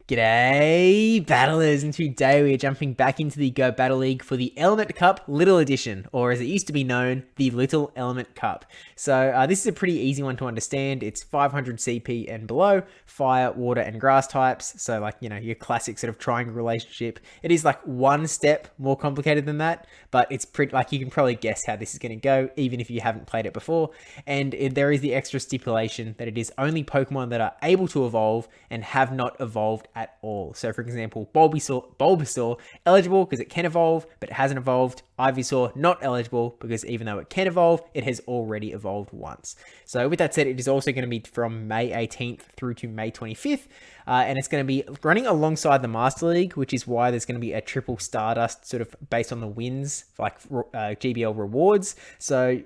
G'day, battlers, and today we are jumping back into the Go Battle League for the Element Cup Little Edition, or as it used to be known, the Little Element Cup. So this is a pretty easy one to understand. It's 500 CP and below, fire, water, and grass types. So like, your classic sort of triangle relationship. It is like one step more complicated than that, but it's pretty, like you can probably guess how this is going to go, even if you haven't played it before. And there is the extra stipulation that it is only Pokemon that are able to evolve and have not evolved at all. So for example, Bulbasaur eligible because it can evolve, but it hasn't evolved. Ivysaur not eligible because even though it can evolve, it has already evolved once. So with that said, it is also going to be from May 18th through to May 25th. And it's going to be running alongside the Master League, which is why there's going to be a triple Stardust sort of based on the wins, like GBL rewards. So,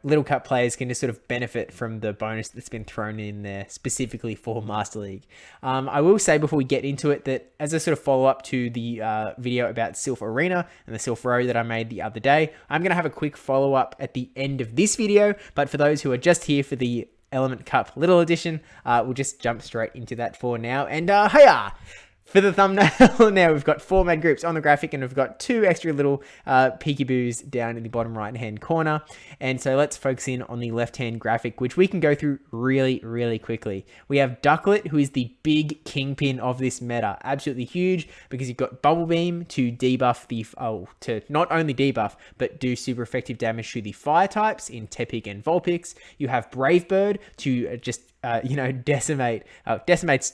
Little Cup players can just sort of benefit from the bonus that's been thrown in there specifically for Master League. I will say before we get into it that as a sort of follow up to the video about Sylph Arena and the Sylph Road that I made the other day, I'm going to have a quick follow up at the end of this video. But for those who are just here for the Element Cup Little Edition, we'll just jump straight into that for now. And hiya! For the thumbnail, now we've got 4 main groups on the graphic, and we've got 2 extra little peekaboos down in the bottom right-hand corner. And so let's focus in on the left-hand graphic, which we can go through really, really quickly. We have Ducklet, who is the big kingpin of this meta. Absolutely huge, because you've got Bubble Beam to debuff to not only debuff, but do super effective damage to the fire types in Tepig and Vulpix. You have Brave Bird to just, decimates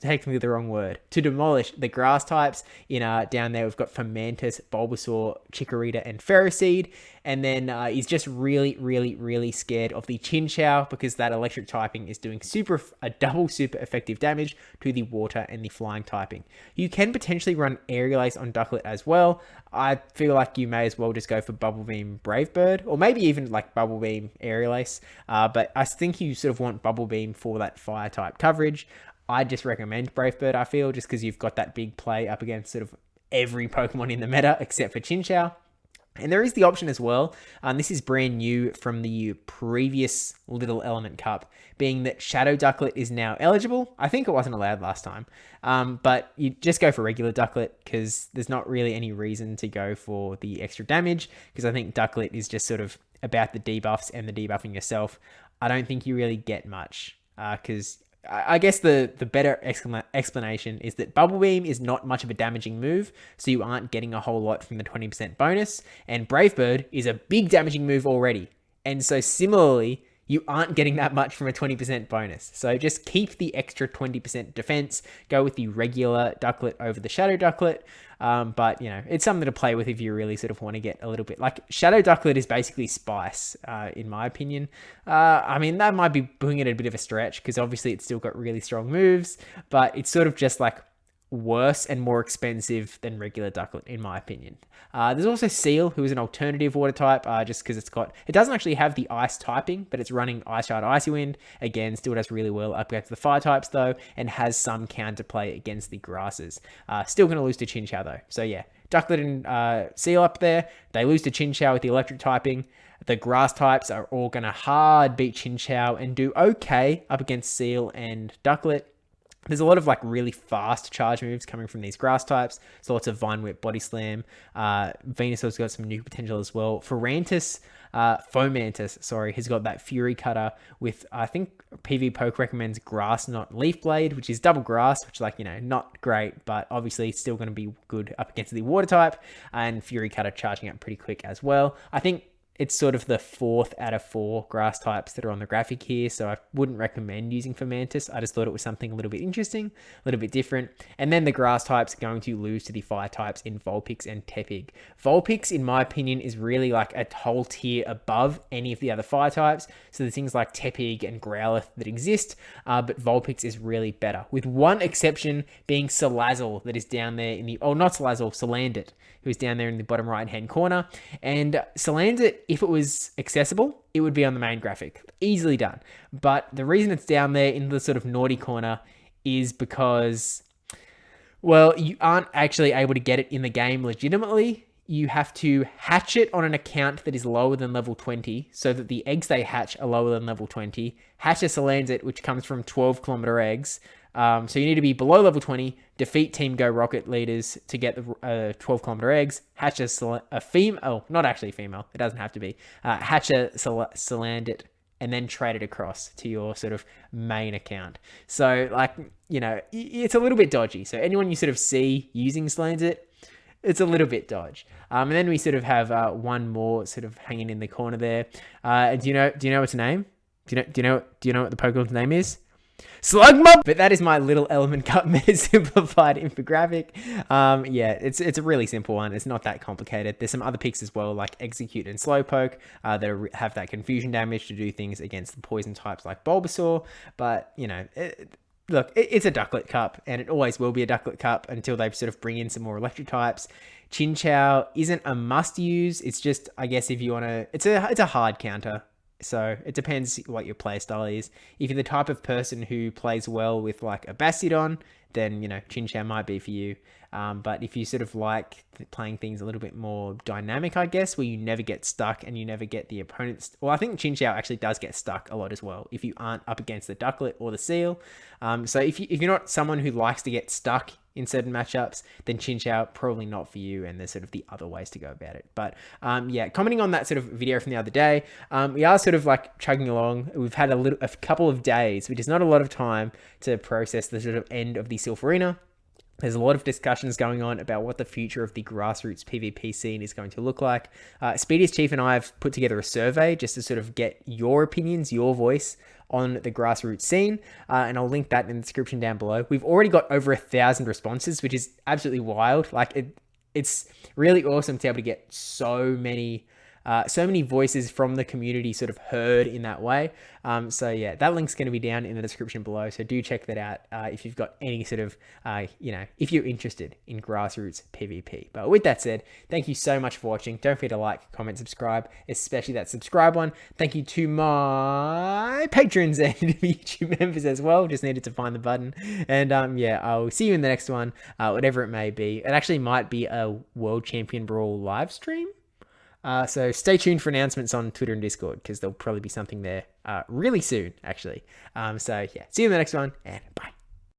technically the wrong word, to demolish the grass types. Down there we've got Fomantis, Bulbasaur, Chikorita, and Ferroseed. And then he's just really, really, really scared of the Chinchou because that electric typing is doing a double super effective damage to the water and the flying typing. You can potentially run Aerial Ace on Ducklet as well. I feel like you may as well just go for Bubble Beam Brave Bird, or maybe even like Bubble Beam Aerial Ace. But I think you sort of want Bubble Beam for that fire type coverage. I just recommend Brave Bird, I feel, just because you've got that big play up against sort of every Pokemon in the meta except for Chinchou. And there is the option as well, this is brand new from the previous Little Element Cup, being that Shadow Ducklet is now eligible. I think it wasn't allowed last time, but you just go for regular Ducklet because there's not really any reason to go for the extra damage, because I think Ducklet is just sort of about the debuffs and the debuffing yourself. I don't think you really get much, because I guess the better explanation is that Bubble Beam is not much of a damaging move, so you aren't getting a whole lot from the 20% bonus, and Brave Bird is a big damaging move already, and so similarly, you aren't getting that much from a 20% bonus. So just keep the extra 20% defense, go with the regular Ducklet over the Shadow Ducklet. But, it's something to play with if you really sort of want to get a little bit... Like, Shadow Ducklet is basically Spice, in my opinion. That might be putting it a bit of a stretch, because obviously it's still got really strong moves, but it's sort of just like worse and more expensive than regular Ducklet, in my opinion. There's also Seal, who is an alternative water type, just because it doesn't actually have the ice typing, but it's running Ice Shard, Icy Wind. Again, still does really well up against the fire types though, and has some counterplay against the grasses. Still going to lose to Chinchou though. So yeah, Ducklet and Seal up there. They lose to Chinchou with the electric typing. The grass types are all going to hard beat Chinchou and do okay up against Seal and Ducklet. There's a lot of like really fast charge moves coming from these grass types. So lots of Vine Whip, Body Slam. Venusaur's got some new potential as well. Fomantis, has got that Fury Cutter with, I think PV Poke recommends Grass, not Leaf Blade, which is double grass, which not great, but obviously still going to be good up against the water type. And Fury Cutter charging up pretty quick as well. I think it's sort of the 4th out of 4 grass types that are on the graphic here, so I wouldn't recommend using Fomantis. I just thought it was something a little bit interesting, a little bit different. And then the grass types are going to lose to the fire types in Vulpix and Tepig. Vulpix, in my opinion, is really like a whole tier above any of the other fire types. So there's things like Tepig and Growlithe that exist, but Vulpix is really better, with one exception being Salazzle that is down there in the... Oh, not Salazzle, Salandit, who is down there in the bottom right-hand corner. And Salandit, if it was accessible, it would be on the main graphic. Easily done. But the reason it's down there in the sort of naughty corner is because, well, you aren't actually able to get it in the game legitimately. You have to hatch it on an account that is lower than level 20, so that the eggs they hatch are lower than level 20. Hatch a Salandit, which comes from 12-kilometer eggs, So you need to be below level 20, defeat Team Go Rocket leaders to get the 12 kilometer eggs, hatch a female, oh, not actually female, it doesn't have to be, hatch a Salandit, and then trade it across to your sort of main account. So, like, you know, it's a little bit dodgy. So anyone you sort of see using Salandit, it's a little bit dodge. And then we sort of have one more sort of hanging in the corner there. Do you know its name? Do you know what the Pokemon's name is? Slugma! But that is my little Element Cup Meta Simplified infographic. Yeah, it's a really simple one. It's not that complicated. There's some other picks as well, like Execute and Slowpoke, that have that confusion damage to do things against the poison types like Bulbasaur. But, you know, look, it's a Ducklet Cup, and it always will be a Ducklet Cup until they sort of bring in some more electric types. Chinchou isn't a must use. It's just, I guess, if you want to, it's a hard counter. So it depends what your playstyle is. If you're the type of person who plays well with like a Bastiodon, then, you know, Chinchou might be for you. But if you sort of like playing things a little bit more dynamic, I guess, where you never get stuck and you never get the opponents. Well, I think Chinchou actually does get stuck a lot as well if you aren't up against the Ducklet or the Seal. So if you're not someone who likes to get stuck in certain matchups, then Chinchou probably not for you, and there's sort of the other ways to go about it. But yeah, commenting on that sort of video from the other day, we are sort of like chugging along. We've had a couple of days, which is not a lot of time to process the sort of end of the Silpharina. There's a lot of discussions going on about what the future of the grassroots PvP scene is going to look like. Speediest Chief and I have put together a survey just to sort of get your opinions, your voice on the grassroots scene, and I'll link that in the description down below. We've already got over 1,000 responses, which is absolutely wild. Like it's really awesome to be able to get so many voices from the community sort of heard in that way. So yeah, that link's going to be down in the description below. So do check that out if you've got any sort of, you know, if you're interested in grassroots PvP. But with that said, thank you so much for watching. Don't forget to like, comment, subscribe, especially that subscribe one. Thank you to my patrons and YouTube members as well. Just needed to find the button. And yeah, I'll see you in the next one, whatever it may be. It actually might be a World Champion Brawl live stream. So stay tuned for announcements on Twitter and Discord, because there'll probably be something there really soon, actually. So yeah, see you in the next one, and bye.